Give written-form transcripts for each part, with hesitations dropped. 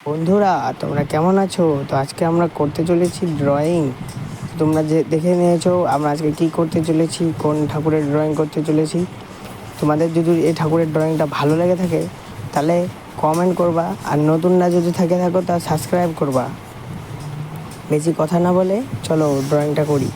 বন্ধুরা, তোমরা কেমন আছো? তো আজকে আমরা করতে চলেছি ড্রয়িং। তোমরা যে দেখে নিয়েছো আমরা আজকে কি করতে চলেছি, কোন ঠাকুরের ড্রয়িং করতে চলেছি। তোমাদের যদি এই ঠাকুরের ড্রয়িংটা ভালো লেগে থাকে তাহলে কমেন্ট করবা, আর নতুনরা যদি থাকো তা সাবস্ক্রাইব করবা। বেশি কথা না বলে চলো ড্রয়িংটা করি।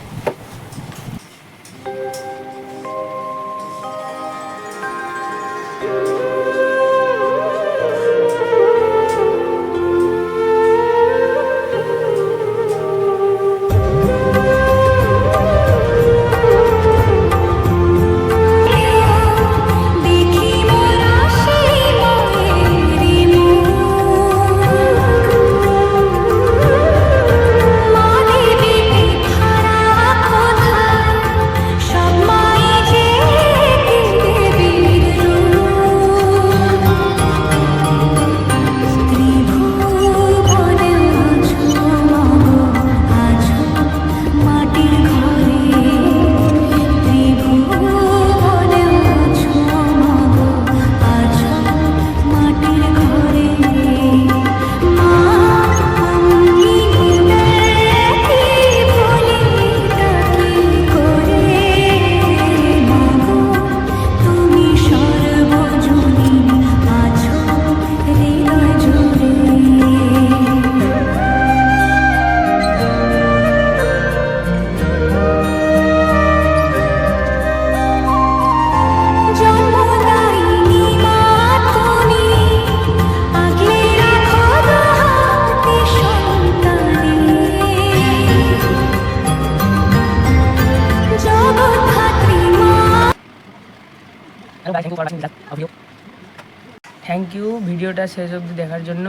থ্যাংক ইউ ভিডিওটা শেষ অবধি দেখার জন্য।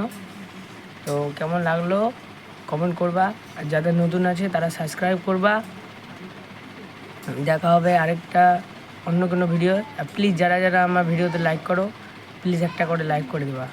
তো কেমন লাগলো কমেন্ট করবা, আর যাদের নতুন আছে তারা সাবস্ক্রাইব করবা। দেখা হবে আরেকটা অন্য কোনো ভিডিও। প্লিজ যারা যারা আমার ভিডিওতে লাইক করো, প্লিজ একটা করে লাইক করে দেবা।